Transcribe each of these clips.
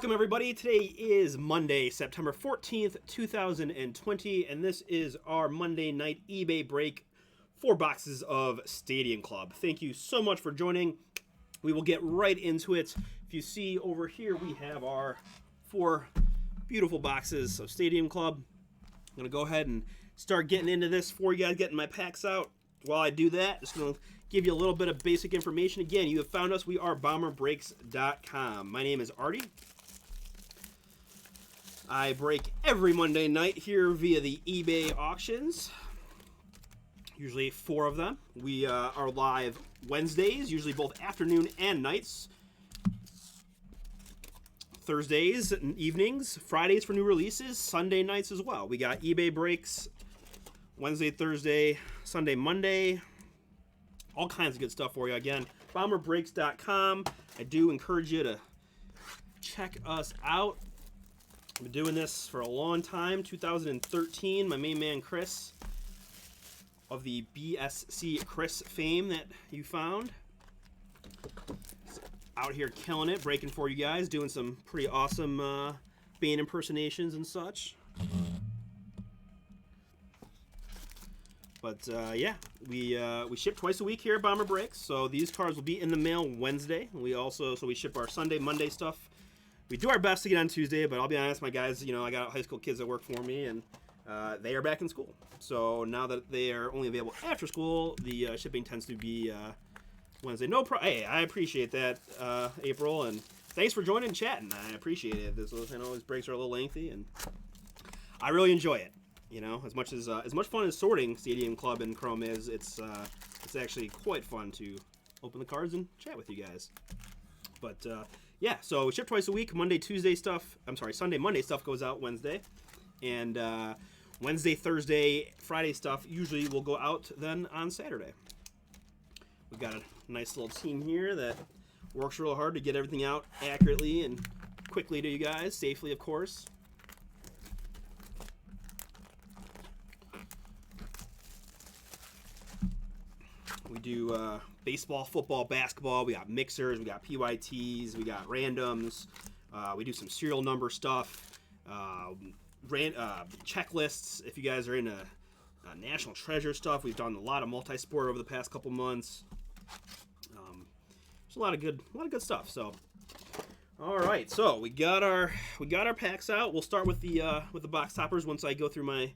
Welcome, everybody. Today is Monday, September 14th, 2020, and this is our Monday night eBay break, 4 boxes of Stadium Club. Thank you so much for joining. We will get right into it. If you see over here, we have our 4 beautiful boxes of Stadium Club. I'm going to go ahead and start getting into this for you guys, getting my packs out. While I do that, just going to give you a little bit of basic information. Again, you have found us. We are bomberbreaks.com. My name is Artie. I break every Monday night here via the eBay auctions. Usually 4 of them. We are live Wednesdays, usually both afternoon and nights. Thursdays and evenings, Fridays for new releases, Sunday nights as well. We got eBay breaks Wednesday, Thursday, Sunday, Monday. All kinds of good stuff for you. Again, bomberbreaks.com. I do encourage you to check us out. I've been doing this for a long time. 2013, my main man Chris of the BSC-Chris fame that you found. Out here killing it, breaking for you guys, doing some pretty awesome band impersonations and such. But yeah, we ship twice a week here at Bomber Breaks, so these cards will be in the mail Wednesday. We ship our Sunday, Monday stuff. We do our best to get on Tuesday, but I'll be honest, my guys, I got high school kids that work for me, and they are back in school. So now that they are only available after school, the shipping tends to be Wednesday. Hey, I appreciate that, April, and thanks for joining and chatting. I appreciate it. I know these breaks are a little lengthy, and I really enjoy it. As much fun as sorting Stadium Club and Chrome is, it's actually quite fun to open the cards and chat with you guys. But yeah, so we ship twice a week. Sunday, Monday stuff goes out Wednesday, and Wednesday, Thursday, Friday stuff usually will go out then on Saturday. We've got a nice little team here that works real hard to get everything out accurately and quickly to you guys, safely, of course. We do baseball, football, basketball. We got mixers. We got PYTs. We got randoms. We do some serial number stuff. Checklists. If you guys are into national treasure stuff, we've done a lot of multi-sport over the past couple months. There's a lot of good stuff. So, all right. So we got our packs out. We'll start with the box toppers once I go through my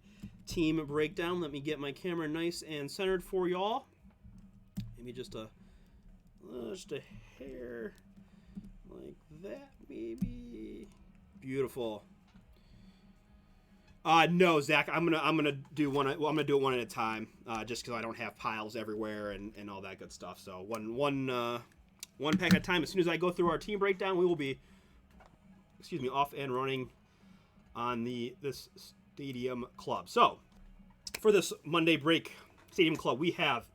team breakdown. Let me get my camera nice and centered for y'all. Maybe just a hair like that, maybe. Beautiful. No, Zach, I'm gonna do one. I'm gonna do it one at a time, just because I don't have piles everywhere and all that good stuff. So one pack at a time. As soon as I go through our team breakdown, we will be, off and running on this Stadium Club. So for this Monday break Stadium Club, we have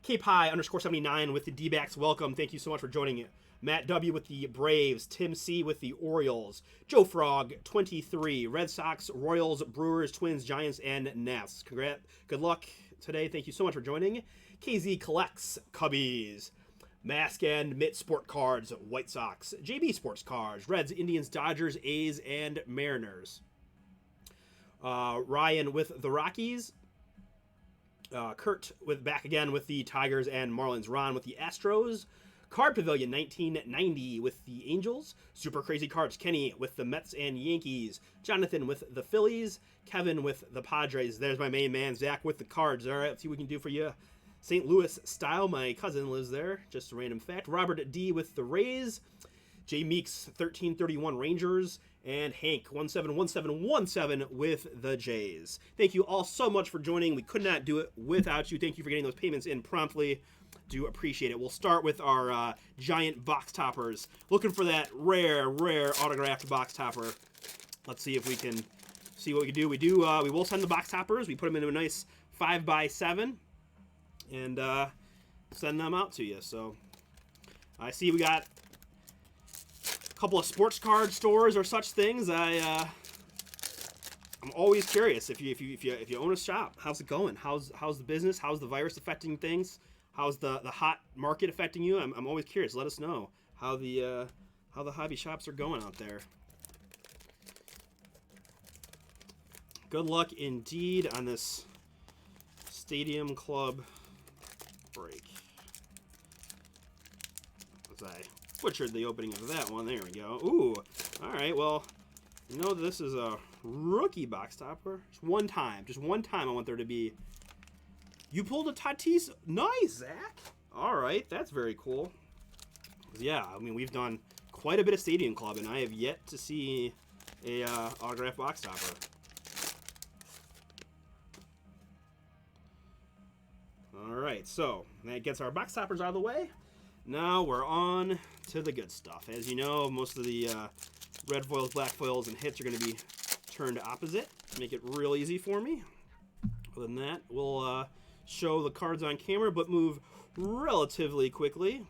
Cape High _79 with the D-backs. Welcome. Thank you so much for joining it. Matt W with the Braves. Tim C with the Orioles. Joe Frog 23. Red Sox, Royals, Brewers, Twins, Giants, and Nats. Good luck today. Thank you so much for joining. KZ Collects Cubbies. Mask and Mitt Sport Cards, White Sox. JB Sports Cards, Reds, Indians, Dodgers, A's, and Mariners. Ryan with the Rockies. Kurt back again with the Tigers and Marlins. Ron with the Astros. Card Pavilion 1990 with the Angels. Super Crazy Cards Kenny with the Mets and Yankees. Jonathan with the Phillies. Kevin with the Padres. There's my main man Zach with the cards. All right, let's see what we can do for you. St. Louis Style, my cousin lives there. Just a random fact. Robert D with the Rays. Jay Meeks 1331 Rangers. And Hank 171717 with the Jays. Thank you all so much for joining. We could not do it without you. Thank you for getting those payments in promptly. Do appreciate it. We'll start with our giant box toppers. Looking for that rare autographed box topper. Let's see if we can see what we can do. We will send the box toppers. We put them into a nice 5x7 and send them out to you. So I see we got couple of sports card stores or such things. I'm always curious if you own a shop, how's it going? How's the business? How's the virus affecting things? How's the hot market affecting you? I'm always curious. Let us know how the how the hobby shops are going out there. Good luck indeed on this Stadium Club break. As I butchered the opening of that one. There we go. Ooh. All right. Well, you know this is a rookie box topper. Just one time I want there to be. You pulled a Tatis. Nice, Zach. All right. That's very cool. Yeah, I mean, we've done quite a bit of Stadium Club, and I have yet to see a autograph box topper. All right, so that gets our box toppers out of the way. Now we're on to the good stuff. As you know, most of the red foils, black foils, and hits are going to be turned opposite to make it real easy for me. Other than that, we'll show the cards on camera, but move relatively quickly.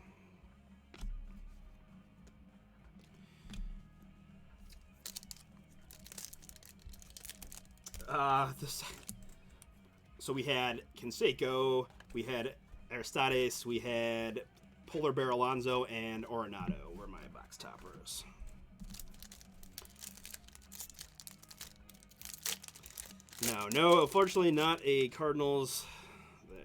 So we had Canseco, we had Aristides, we had Polar Bear Alonso, and Arenado were my box toppers. No, unfortunately not a Cardinals there.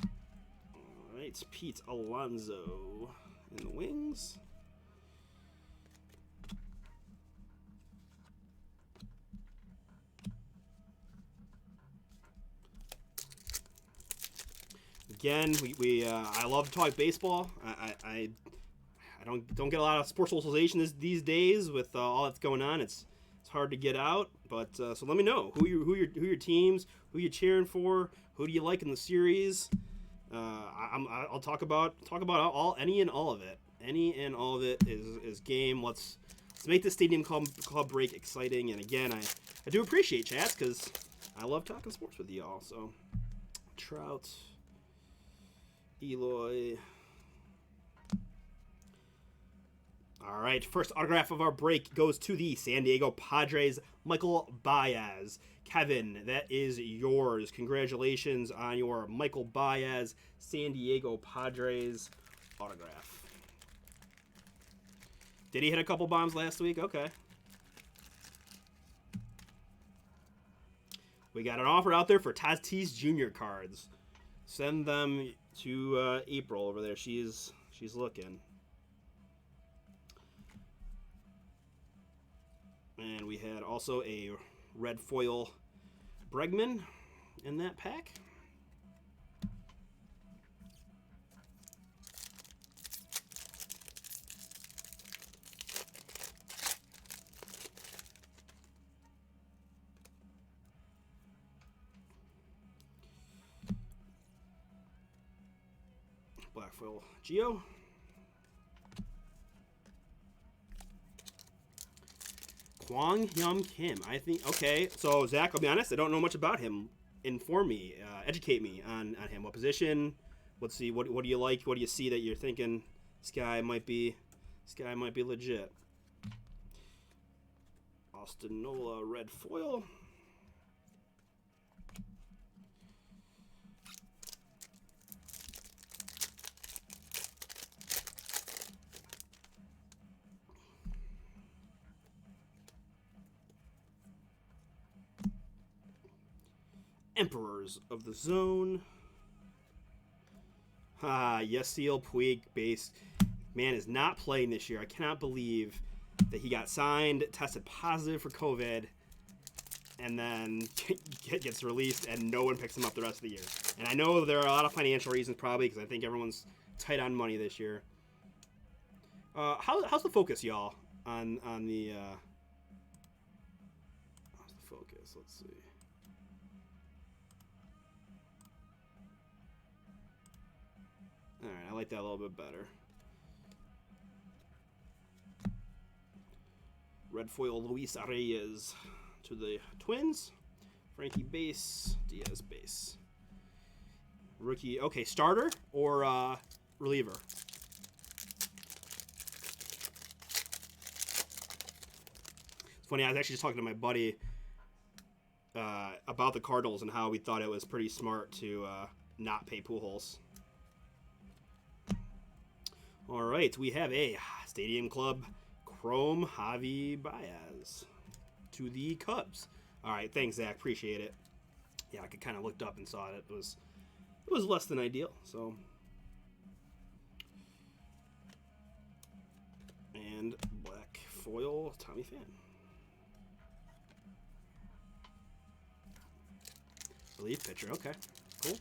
All right, Pete Alonso in the wings. Again, I love to talk baseball. I don't get a lot of sports socialization these days with all that's going on. It's hard to get out. But so let me know who your teams, who you cheering for, who do you like in the series. I'll talk about any and all of it. Any and all of it is game. Let's make the Stadium Club break exciting. And again, I do appreciate chats because I love talking sports with y'all. So Trout. Eloy. All right, first autograph of our break goes to the San Diego Padres, Michael Baez. Kevin, that is yours. Congratulations on your Michael Baez San Diego Padres autograph. Did he hit a couple bombs last week? Okay. We got an offer out there for Tatis Jr. cards. Send them to April over there. She's looking. And we had also a red foil Bregman in that pack. Black foil Geo. Kwang Yum Kim. I think, okay, so Zach, I'll be honest, I don't know much about him. Inform me, educate me on him. What position? Let's see, what do you like? What do you see that you're thinking this guy might be legit? Austin Nola red foil. Emperors of the Zone. Yasiel Puig base. Man is not playing this year. I cannot believe that he got signed, tested positive for COVID, and then gets released and no one picks him up the rest of the year. And I know there are a lot of financial reasons probably because I think everyone's tight on money this year. How's the focus, y'all, on the how's the focus? Let's see. All right, I like that a little bit better. Red foil Luis Reyes to the Twins. Frankie base, Diaz base. Rookie, okay, starter or reliever? It's funny, I was actually just talking to my buddy about the Cardinals and how we thought it was pretty smart to not pay Pujols. right, we have a Stadium Club Chrome Javi Baez to the Cubs. All right, thanks, Zach. Appreciate it. Yeah, I kind of looked up and saw it. It was less than ideal. So, and black foil Tommy Pham. Relief pitcher. Okay, cool.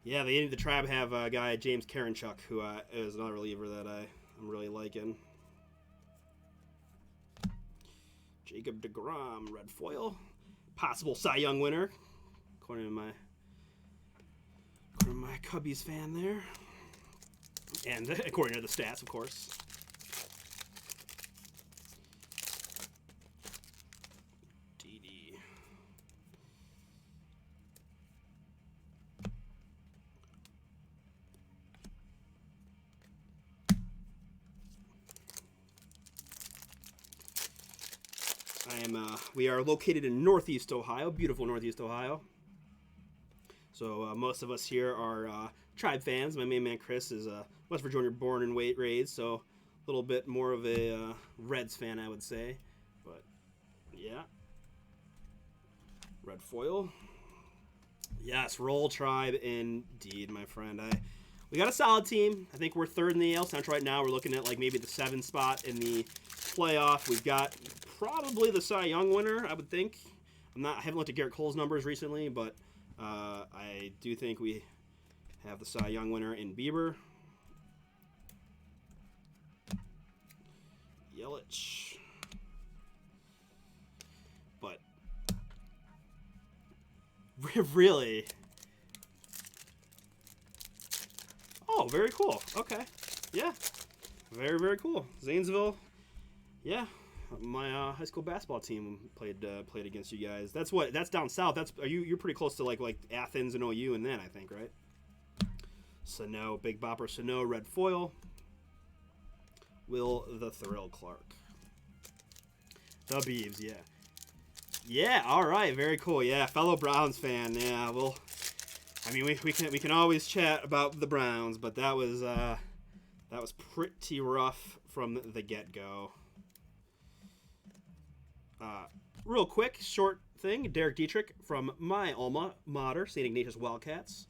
Yeah, the Tribe have a guy, James Karinchuk, who is another reliever that I'm really liking. Jacob deGrom, red foil. Possible Cy Young winner, according to my Cubbies fan there. And according to the stats, of course. We are located in Northeast Ohio, beautiful Northeast Ohio. So most of us here are Tribe fans. My main man Chris is West Virginia born and raised, so a little bit more of a Reds fan, I would say. But yeah, red foil. Yes, roll Tribe indeed, my friend. We got a solid team. I think we're third in the AL Central right now. We're looking at like maybe the 7th spot in the playoff. We've got probably the Cy Young winner, I would think. I haven't looked at Garrett Cole's numbers recently, but I do think we have the Cy Young winner in Bieber. Yelich. But really? Oh, very cool. Okay. Yeah. Very, very cool. Zanesville. Yeah. My high school basketball team played against you guys. That's down south. You're pretty close to like Athens and OU and then I think, right? Sano, Big Bopper Sano, red foil. Will the Thrill Clark. The Beavs, yeah. Yeah, all right, very cool. Yeah, fellow Browns fan. Yeah, well, I mean we can always chat about the Browns, but that was pretty rough from the get-go. Real quick, short thing. Derek Dietrich from my alma mater, St. Ignatius Wildcats.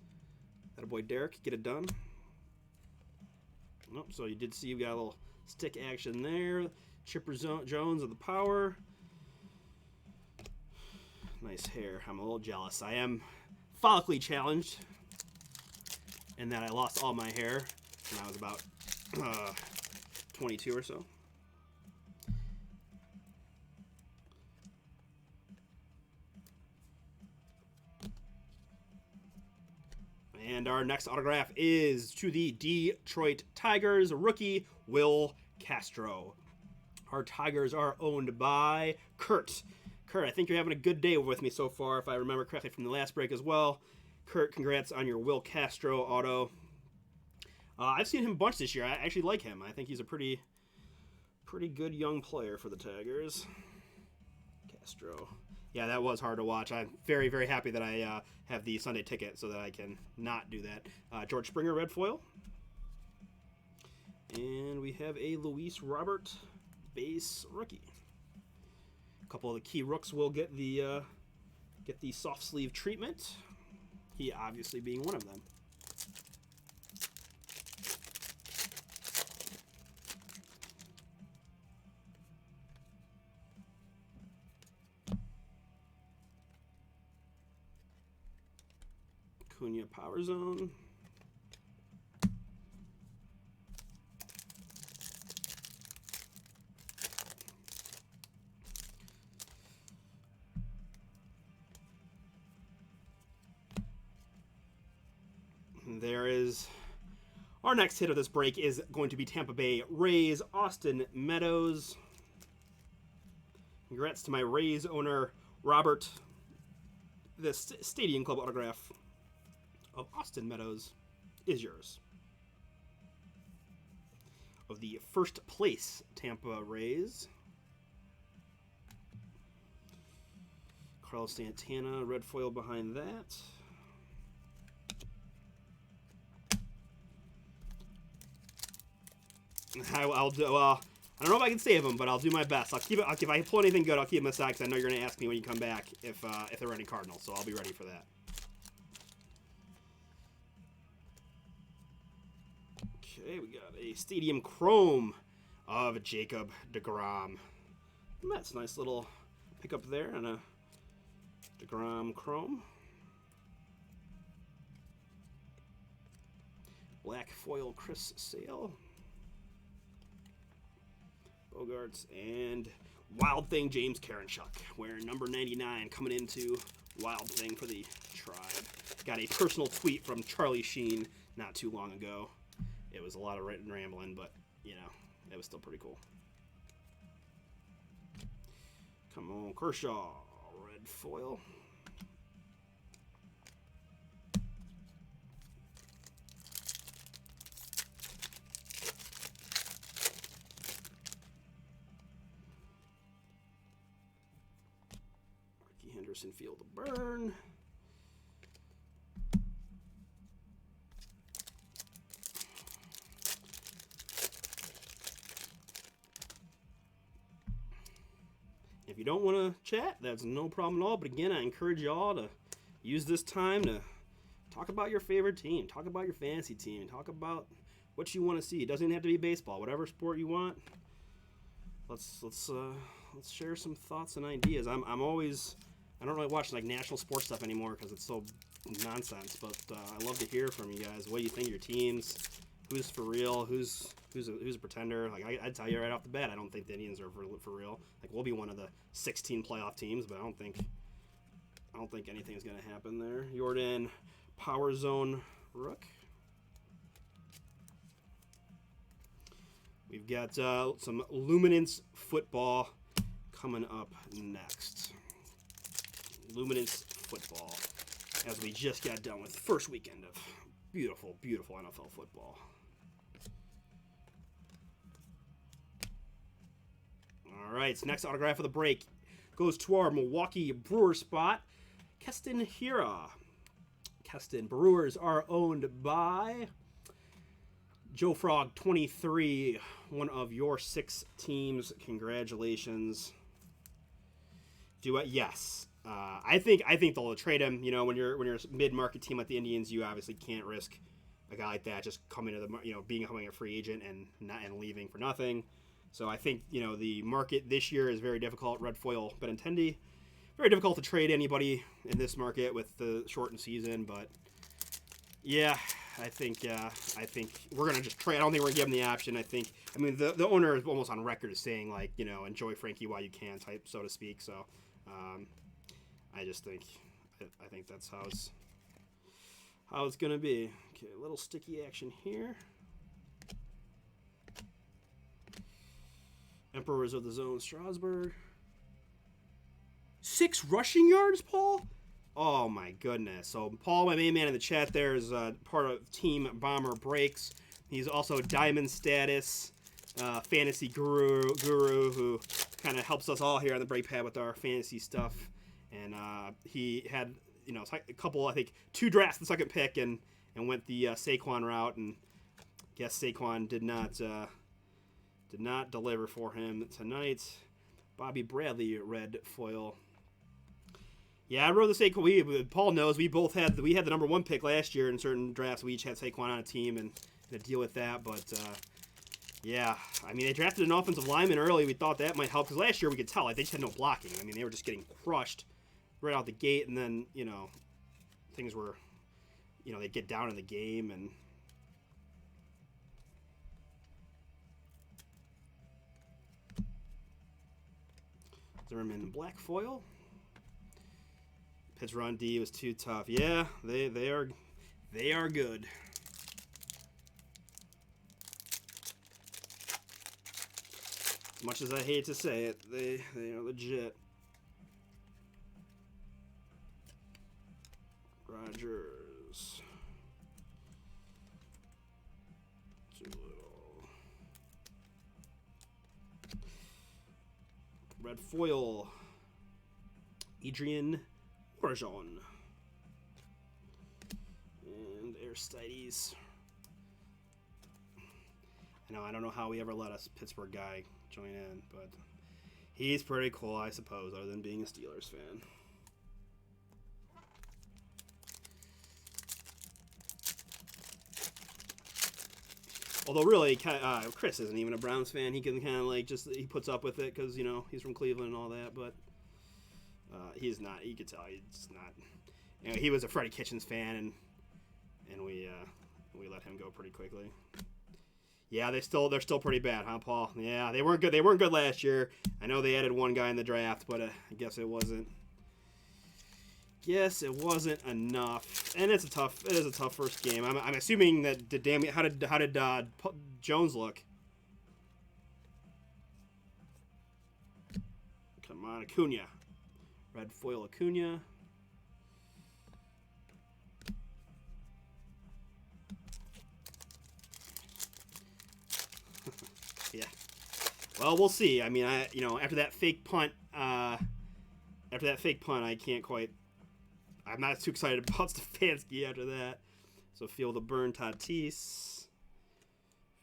That boy Derek, get it done. Nope. So you did see you got a little stick action there. Chipper Jones of the Power. Nice hair. I'm a little jealous. I am follically challenged in that I lost all my hair when I was about 22 or so. And our next autograph is to the Detroit Tigers rookie, Will Castro. Our Tigers are owned by Kurt. Kurt, I think you're having a good day with me so far, if I remember correctly from the last break as well. Kurt, congrats on your Will Castro auto. I've seen him a bunch this year. I actually like him. I think he's a pretty good young player for the Tigers. Castro. Yeah, that was hard to watch. I'm very, very happy that I have the Sunday ticket so that I can not do that. George Springer, red foil. And we have a Luis Robert base rookie. A couple of the key rooks will get the soft sleeve treatment. He obviously being one of them. Cunha Power Zone. There is our next hit of this break is going to be Tampa Bay Rays, Austin Meadows. Congrats to my Rays owner, Robert. The Stadium Club autograph of Austin Meadows is yours. Of the first place Tampa Rays. Carlos Santana, red foil behind that. I'll do. I don't know if I can save them, but I'll do my best. I'll keep it. If I pull anything good, I'll keep them aside because I know you're gonna ask me when you come back if there are any Cardinals. So I'll be ready for that. Okay, we got a Stadium Chrome of Jacob deGrom. That's a nice little pickup there and a deGrom Chrome. Black foil Chris Sale. Bogarts and Wild Thing James Karinchuk wearing number 99 coming into Wild Thing for the Tribe. Got a personal tweet from Charlie Sheen not too long ago. It was a lot of written rambling, but you know, it was still pretty cool. Come on, Kershaw, red foil. Henderson Field of Burn. If you don't want to chat, that's no problem at all. But again, I encourage y'all to use this time to talk about your favorite team, talk about your fantasy team, talk about what you want to see. It doesn't even have to be baseball, whatever sport you want. Let's share some thoughts and ideas. I'm always, I don't really watch like national sports stuff anymore because it's so nonsense. But I love to hear from you guys. What do you think of your teams? Who's for real? Who's a pretender? Like I'd tell you right off the bat, I don't think the Indians are for real. Like we'll be one of the 16 playoff teams, but I don't think anything's gonna happen there. Jordan, Power Zone Rook. We've got some Luminance football coming up next. Luminance football, as we just got done with the first weekend of beautiful, beautiful NFL football. All right, so next autograph of the break goes to our Milwaukee Brewers spot, Keston Hiura. Keston, Brewers are owned by Joe Frog 23, one of your 6 teams. Congratulations. Do it, yes. I think they'll trade him. You know, when you're a mid-market team like the Indians, you obviously can't risk a guy like that just coming to the becoming a free agent and leaving for nothing. So I think the market this year is very difficult. Red foil Benintendi, very difficult to trade anybody in this market with the shortened season. But yeah, I think we're gonna just trade. I don't think we're gonna give him the option. I mean the owner is almost on record as saying like enjoy Frankie while you can type, so to speak. So I think that's how it's gonna be. Okay, a little sticky action here. Emperors of the Zone, Strasburg. 6 rushing yards, Paul? Oh my goodness. So Paul, my main man in the chat there, is part of Team Bomber Breaks. He's also Diamond Status fantasy guru who kind of helps us all here on the break pad with our fantasy stuff. And he had a couple, I think 2 drafts the second pick and went the Saquon route, and I guess Saquon did not deliver for him tonight. Bobby Bradley, red foil. Yeah, I wrote the Saquon. Paul knows we had the number 1 pick last year in certain drafts. We each had Saquon on a team and to deal with that. But yeah, I mean they drafted an offensive lineman early. We thought that might help because last year we could tell like they just had no blocking. I mean they were just getting crushed right out the gate, and then things were they'd get down in the game and. Zimmerman black foil. Pitch run D was too tough. Yeah, they are good. As much as I hate to say it, they are legit. Rogers. Red foil, Adrian Orjon, and Aristides. I don't know how we ever let a Pittsburgh guy join in, but he's pretty cool, I suppose, other than being a Steelers fan. Although really, Chris isn't even a Browns fan. He can kind of like he puts up with it because he's from Cleveland and all that. But he's not. You could tell he's not. He was a Freddie Kitchens fan, and we let him go pretty quickly. Yeah, they're still pretty bad, huh, Paul? Yeah, they weren't good. They weren't good last year. I know they added one guy in the draft, but I guess it wasn't. Yes, it wasn't enough, and it is a tough first game. I'm assuming that how did Jones look? Come on, Acuna, red foil Acuna. Yeah. Well, we'll see. I mean, after that fake punt, I can't quite. I'm not too excited about Stefanski after that. So feel the burn Tatis.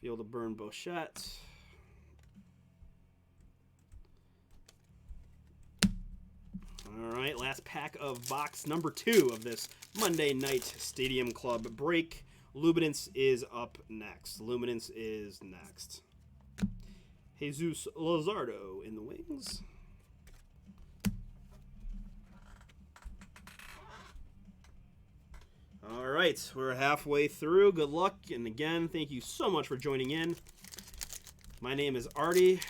Feel the burn Bochette. All right, last pack of box number 2 of this Monday night Stadium Club break. Luminance is up next. Jesus Luzardo in the wings. All right, we're halfway through. Good luck, and again, thank you so much for joining in. My name is Artie.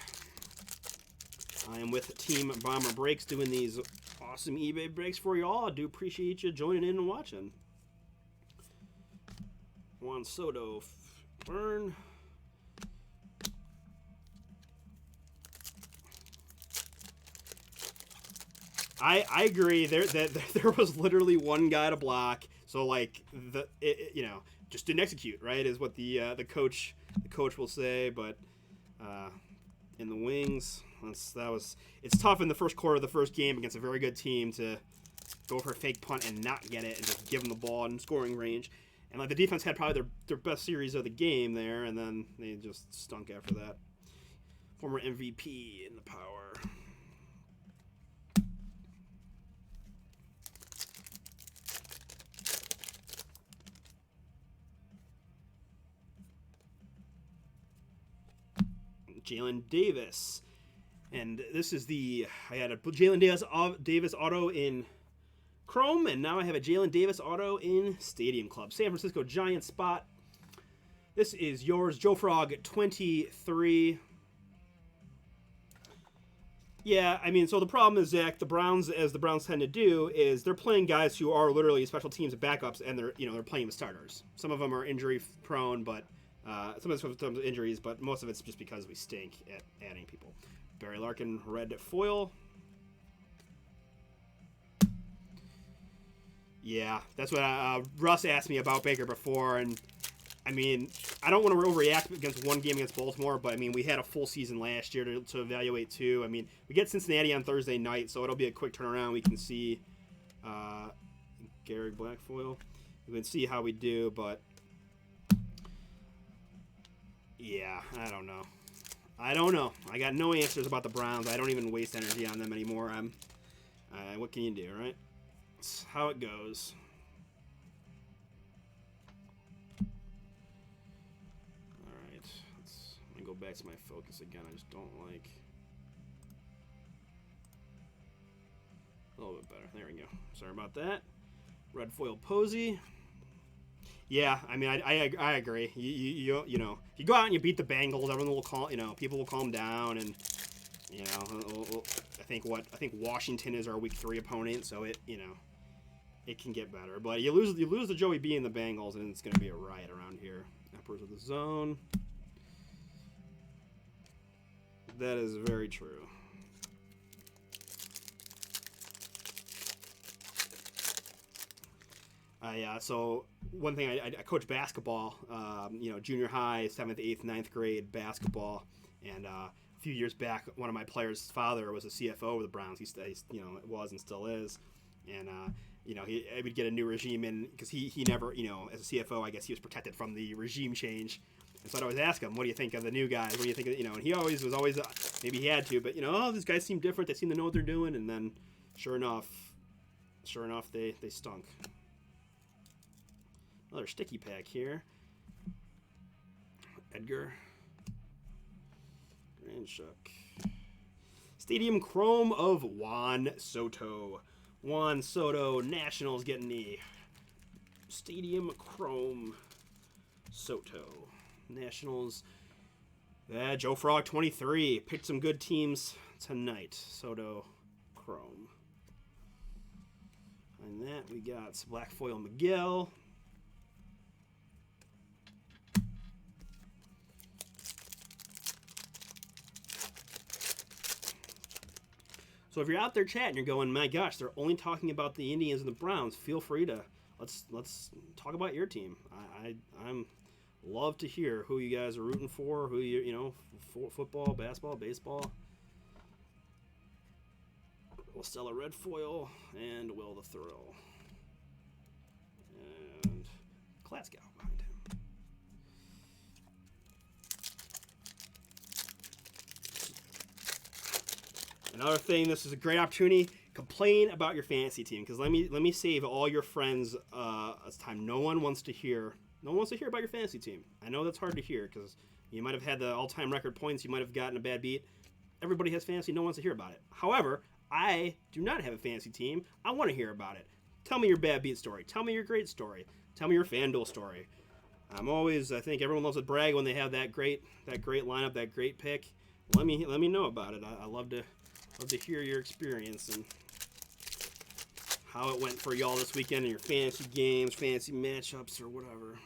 I am with Team Bomber Breaks doing these awesome eBay breaks for y'all. I do appreciate you joining in and watching. Juan Soto, burn. I agree. There was literally one guy to block. So just didn't execute, right? Is what the coach will say. But in the wings, it's tough in the first quarter of the first game against a very good team to go for a fake punt and not get it and just give them the ball in scoring range. And the defense had probably their best series of the game there, and then they just stunk after that. Former MVP in the power. Jalen Davis. And this is I had a Jalen Davis auto in Chrome, and now I have a Jalen Davis auto in Stadium Club. San Francisco Giants spot. This is yours, Joe Frog 23. Yeah, I mean, so the problem is, Zach, the Browns tend to do, is they're playing guys who are literally special teams and backups, and they're playing with starters. Some of them are injury prone, but some of it's injuries, but most of it's just because we stink at adding people. Barry Larkin, red foil. Yeah, that's what Russ asked me about Baker before, and I mean, I don't want to overreact against one game against Baltimore, but I mean, we had a full season last year to evaluate too. I mean, we get Cincinnati on Thursday night, so it'll be a quick turnaround. We can see Gary Blackfoil. We can see how we do, but yeah, I don't know. I got no answers about the Browns. I don't even waste energy on them anymore. What can you do, right? It's how it goes. All right, let me go back to my focus again. I just don't like. A little bit better. There we go. Sorry about that. Red foil Posey. Yeah, I mean, I agree. You know, if you go out and you beat the Bengals, everyone will people will calm down, and I think Washington is our week 3 opponent, so it can get better. But you lose the Joey B and the Bengals, and it's going to be a riot around here. Emperors of the Zone. That is very true. So one thing, I coach basketball, junior high, 7th, 8th, 9th grade basketball, and a few years back, one of my players' father was a CFO of the Browns. He it was and still is, and I would get a new regime in because he never, as a CFO, I guess he was protected from the regime change. So I'd always ask him, what do you think of the new guys? What do you think of, and he always was always, maybe he had to, but, oh, these guys seem different. They seem to know what they're doing. And then sure enough, they stunk. Another sticky pack here. Edgar. Grandchuck. Stadium Chrome of Juan Soto. Juan Soto, Nationals getting the Stadium Chrome Soto. Nationals. Joe Frog 23. Picked some good teams tonight. Soto Chrome. And that we got Black Foil Miguel. So if you're out there chatting, you're going, my gosh, they're only talking about the Indians and the Browns. Feel free to let's talk about your team. I'm love to hear who you guys are rooting for, who football, basketball, baseball. Will Stella Red Foil and Will the Thrill. And Glasgow behind him. Another thing, this is a great opportunity. Complain about your fantasy team, because let me save all your friends time. No one wants to hear about your fantasy team. I know that's hard to hear because you might have had the all-time record points. You might have gotten a bad beat. Everybody has fantasy. No one wants to hear about it. However, I do not have a fantasy team. I want to hear about it. Tell me your bad beat story. Tell me your great story. Tell me your FanDuel story. I think everyone loves to brag when they have that great lineup, that great pick. Let me know about it. I love to hear your experience and how it went for y'all this weekend in your fantasy games, fantasy matchups, or whatever.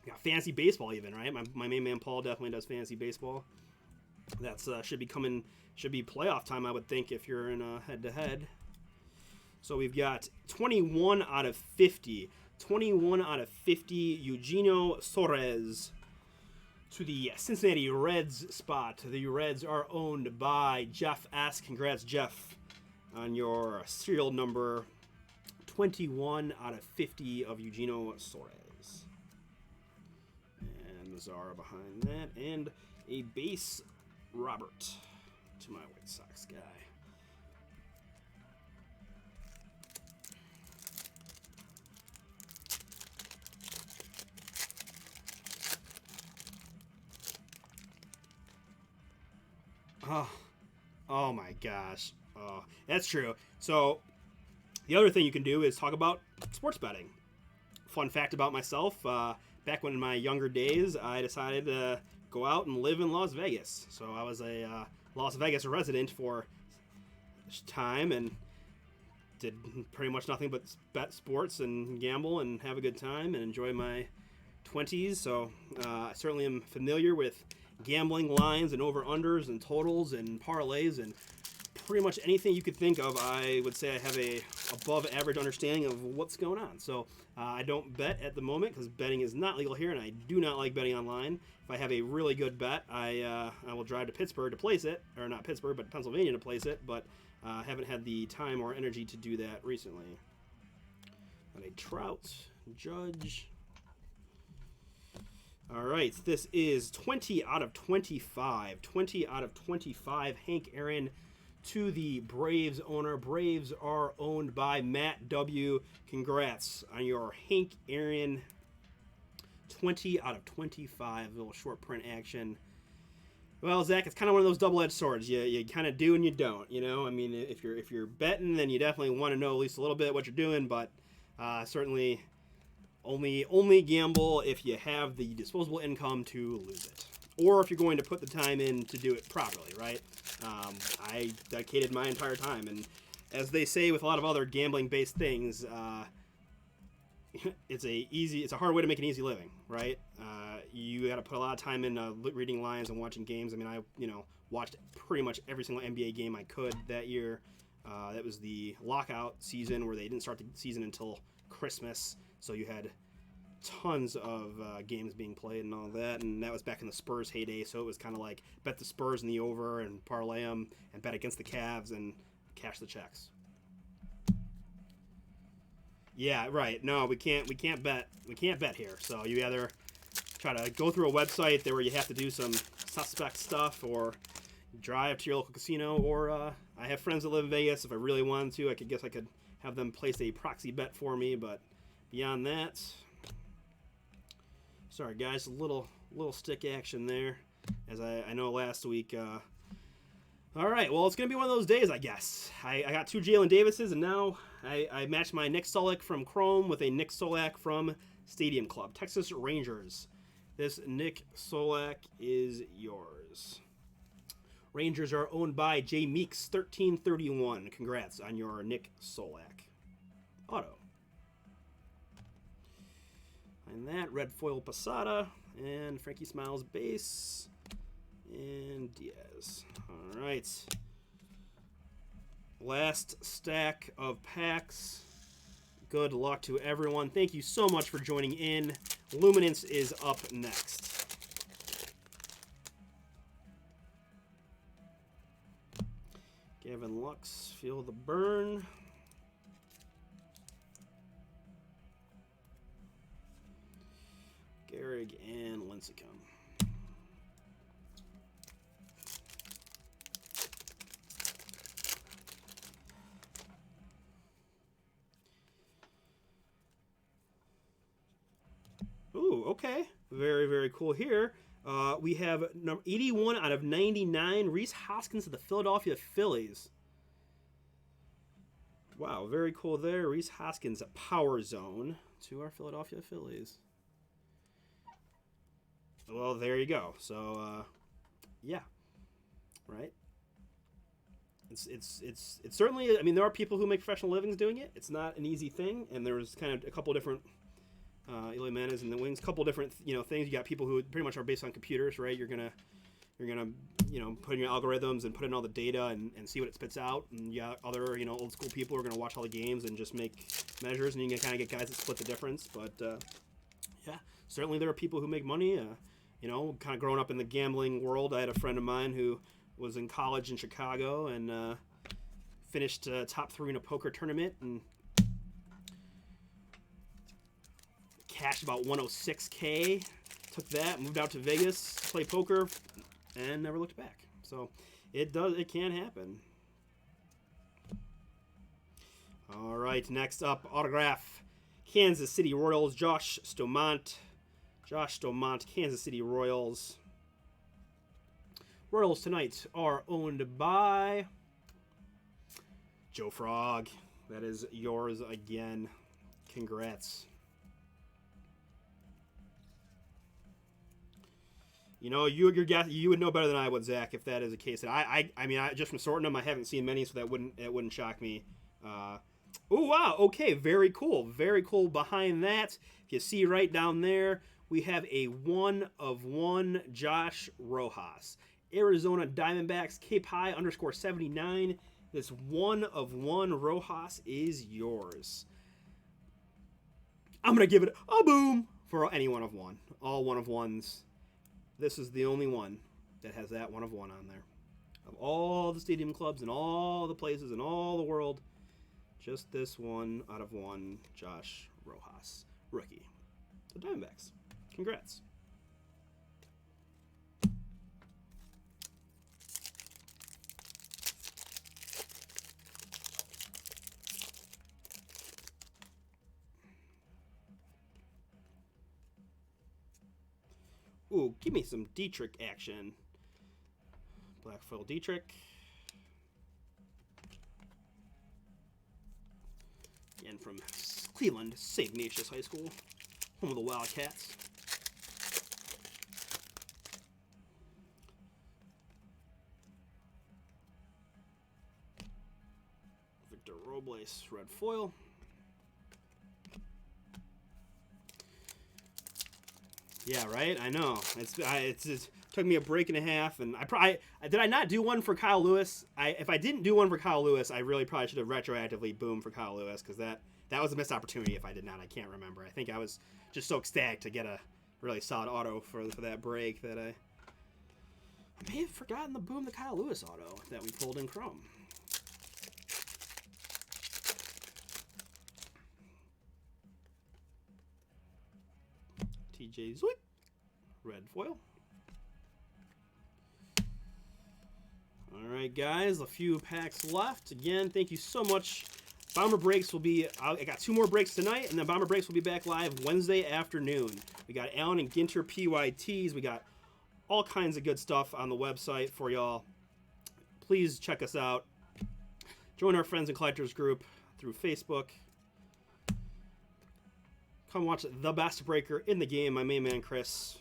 Yeah, fantasy baseball even, right? My main man Paul definitely does fantasy baseball. That's should be playoff time, I would think, if you're in a head-to-head. So we've got 21 out of 50. 21 out of 50, Eugenio Suarez to the Cincinnati Reds spot. The Reds are owned by Jeff S. Congrats, Jeff, on your serial number 21 out of 50 of Eugenio Suarez. And Mazzara behind that. And a base Robert to my White Sox guy. Oh my gosh. That's true. So the other thing you can do is talk about sports betting. Fun fact about myself, back when in my younger days, I decided to go out and live in Las Vegas. So I was a Las Vegas resident for time and did pretty much nothing but bet sports and gamble and have a good time and enjoy my 20s. So I certainly am familiar with gambling lines and over-unders and totals and parlays and pretty much anything you could think of. I would say I have a above average understanding of what's going on. So I don't bet at the moment because betting is not legal here, and I do not like betting online. If I have a really good bet, I will drive to Pittsburgh to place it, or not Pittsburgh, but Pennsylvania to place it, but haven't had the time or energy to do that recently. Got a Trout, Judge. All right, this is 20 out of 25. 20 out of 25. Hank Aaron to the Braves owner. Braves are owned by Matt W. Congrats on your Hank Aaron 20 out of 25. A little short print action. Well, Zach, it's kind of one of those double-edged swords. You kind of do and you don't. I mean, if you're betting, then you definitely want to know at least a little bit what you're doing, but certainly only gamble if you have the disposable income to lose it, or if you're going to put the time in to do it properly, right? I dedicated my entire time, and as they say with a lot of other gambling-based things, it's a hard way to make an easy living, right? You got to put a lot of time in reading lines and watching games. I mean, I watched pretty much every single NBA game I could that year. That was the lockout season where they didn't start the season until Christmas. So you had tons of games being played and all that, and that was back in the Spurs heyday, so it was kind of like bet the Spurs in the over and parlay them and bet against the Cavs and cash the checks. Yeah, right. No, we can't bet here. So you either try to go through a website there where you have to do some suspect stuff, or drive to your local casino, or I have friends that live in Vegas. If I really wanted to, I could have them place a proxy bet for me, but beyond that, sorry guys, a little stick action there, as I know last week. All right, well, it's going to be one of those days, I guess. I got 2 Jalen Davises, and now I matched my Nick Solak from Chrome with a Nick Solak from Stadium Club. Texas Rangers. This Nick Solak is yours. Rangers are owned by J Meeks 1331. Congrats on your Nick Solak auto. And that, red foil Posada, and Frankie Smiles base, and Diaz. All right. Last stack of packs. Good luck to everyone. Thank you so much for joining in. Luminance is up next. Gavin Lux, feel the burn. Gehrig and Lincecum. Ooh, okay. Very, very cool here. We have number 81 out of 99, Rhys Hoskins of the Philadelphia Phillies. Wow, very cool there. Rhys Hoskins, a power zone to our Philadelphia Phillies. Well, there you go. So, yeah, right. It's certainly. I mean, there are people who make professional livings doing it. It's not an easy thing, and there's kind of a couple different. Eloy Manas in the wings, couple different things. You got people who pretty much are based on computers, right? You're gonna put in your algorithms and put in all the data and see what it spits out. And you got other old school people who are gonna watch all the games and just make measures, and you can kind of get guys that split the difference. But yeah, certainly there are people who make money. Kind of growing up in the gambling world, I had a friend of mine who was in college in Chicago and finished top 3 in a poker tournament and cashed about 106K, took that, moved out to Vegas, played poker, and never looked back. So it can happen. All right, next up, autograph, Kansas City Royals, Josh Stomont. Kansas City Royals. Royals tonight are owned by Joe Frog. That is yours again. Congrats. You would know better than I would, Zach, if that is the case. And I mean, just from sorting them, I haven't seen many, so it wouldn't shock me. Oh wow, okay, very cool, very cool. Behind that, if you see right down there, we have a 1/1 Josh Rojas, Arizona Diamondbacks, Cape High _79. This 1/1 Rojas is yours. I'm gonna give it a boom for any 1/1, all 1/1s. This is the only one that has that 1/1 on there. Of all the stadium clubs and all the places in all the world, just this 1/1 Josh Rojas, rookie. The Diamondbacks. Congrats. Ooh, give me some Dietrich action. Black foil Dietrich. Again from Cleveland, St. Ignatius High School, home of the Wildcats. Victor Robles, red foil. Yeah, right. I know. It took me a break and a half, and did I not do one for Kyle Lewis? If I didn't do one for Kyle Lewis, I really probably should have retroactively boomed for Kyle Lewis, because that was a missed opportunity. If I did not, I can't remember. I think I was just so ecstatic to get a really solid auto for that break that I may have forgotten the boom the Kyle Lewis auto that we pulled in Chrome. TJ Zwick. red foil. All right, guys, a few packs left. Again, thank you so much. Bomber Breaks will be, I got 2 more breaks tonight, and then Bomber Breaks will be back live Wednesday afternoon. We got Allen and Ginter PYTs. We got all kinds of good stuff on the website for y'all. Please check us out. Join our Friends and Collectors group through Facebook. Come watch the best breaker in the game, my main man Chris.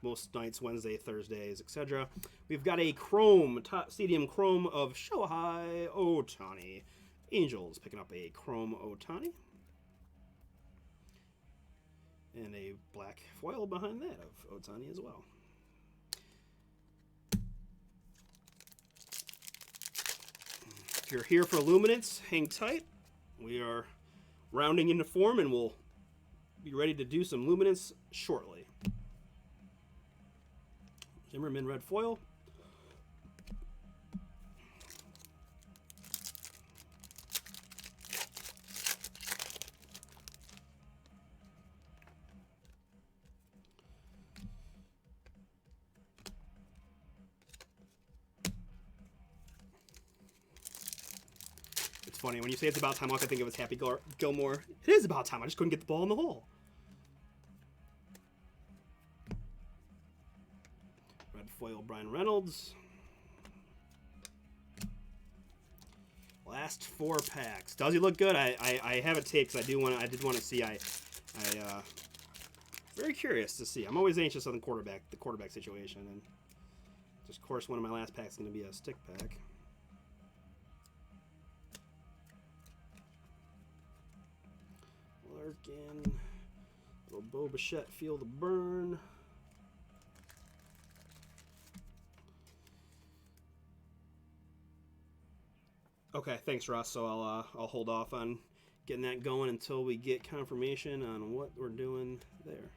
Most nights, Wednesday, Thursdays, etc. We've got a Chrome, top Stadium Chrome of Shohei Ohtani. Angels picking up a Chrome Ohtani. And a black foil behind that of Ohtani as well. If you're here for Luminance, hang tight. We are rounding into form and we'll be ready to do some Luminance shortly. Zimmerman red foil. It's funny, when you say it's about time, all I can think of is Happy Gilmore. It is about time, I just couldn't get the ball in the hole. Red foil Brian Reynolds. Last 4 packs. Does he look good? I have it taped because I did want to see. Very curious to see. I'm always anxious on the quarterback situation, and just of course one of my last packs is going to be a stick pack. Larkin, little Bo Bichette, Feel the Burn. Okay, thanks, Russ. So I'll hold off on getting that going until we get confirmation on what we're doing there.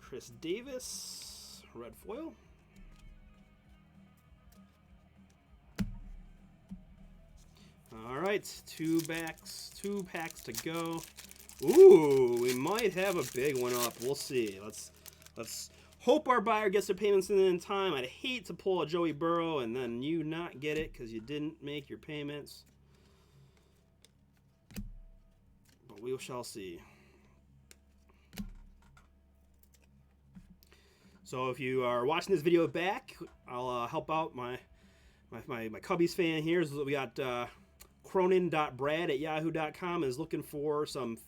Chris Davis, red foil. All right, 2 packs to go. Ooh, we might have a big one up. We'll see. Let's hope our buyer gets their payments in time. I'd hate to pull a Joey Burrow and then you not get it because you didn't make your payments. But we shall see. So if you are watching this video back, I'll help out my Cubbies fan here. So we got Cronin.brad@yahoo.com is looking for some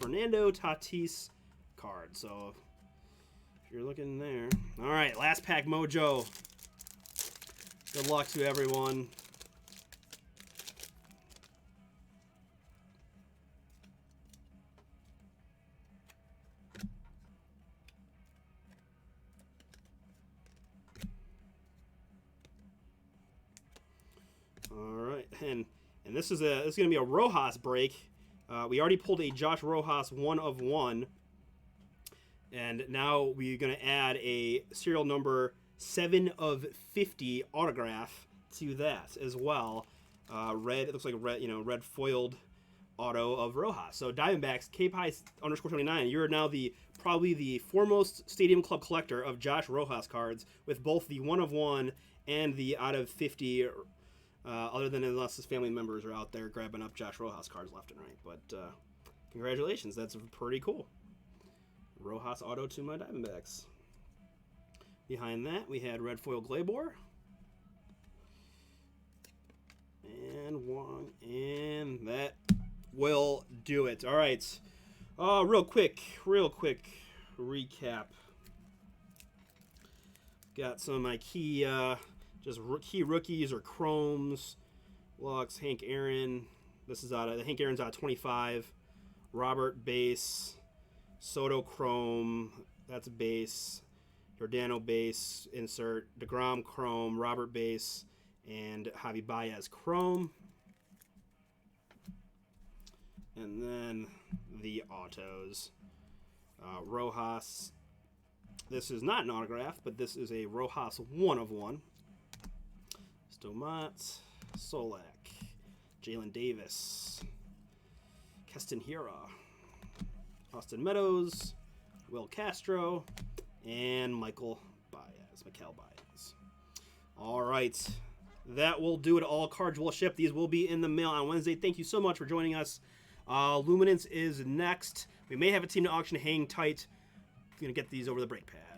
Fernando Tatis cards. So if you're looking there. All right, last pack mojo. Good luck to everyone. All right, and this is going to be a Rojas break. We already pulled a Josh Rojas 1 of 1, and now we're going to add a serial number 7 of 50 autograph to that as well. Red, it looks like a red foiled auto of Rojas. So Diamondbacks, Kpie_29, you're now probably the foremost Stadium Club collector of Josh Rojas cards with both the 1 of 1 and the out of 50. Other than unless his family members are out there grabbing up Josh Rojas cards left and right. But congratulations, that's pretty cool. Rojas auto to my Diamondbacks. Behind that, we had red foil Glaber. And one, and that will do it. All right. Real quick recap. Got some of my key rookies or chromes. Lux, Hank Aaron. This is Hank Aaron's out of 25. Robert base. Soto chrome. That's base. Giordano base. Insert. DeGrom chrome. Robert base. And Javi Baez chrome. And then the autos. Rojas. This is not an autograph, but this is a Rojas 1/1. Stomat, Solak, Jalen Davis, Keston Hira, Austin Meadows, Will Castro, and Mikel Baez. All right. That will do it. All cards will ship. These will be in the mail on Wednesday. Thank you so much for joining us. Luminance is next. We may have a team to auction. Hang tight. Going to get these over the break pad.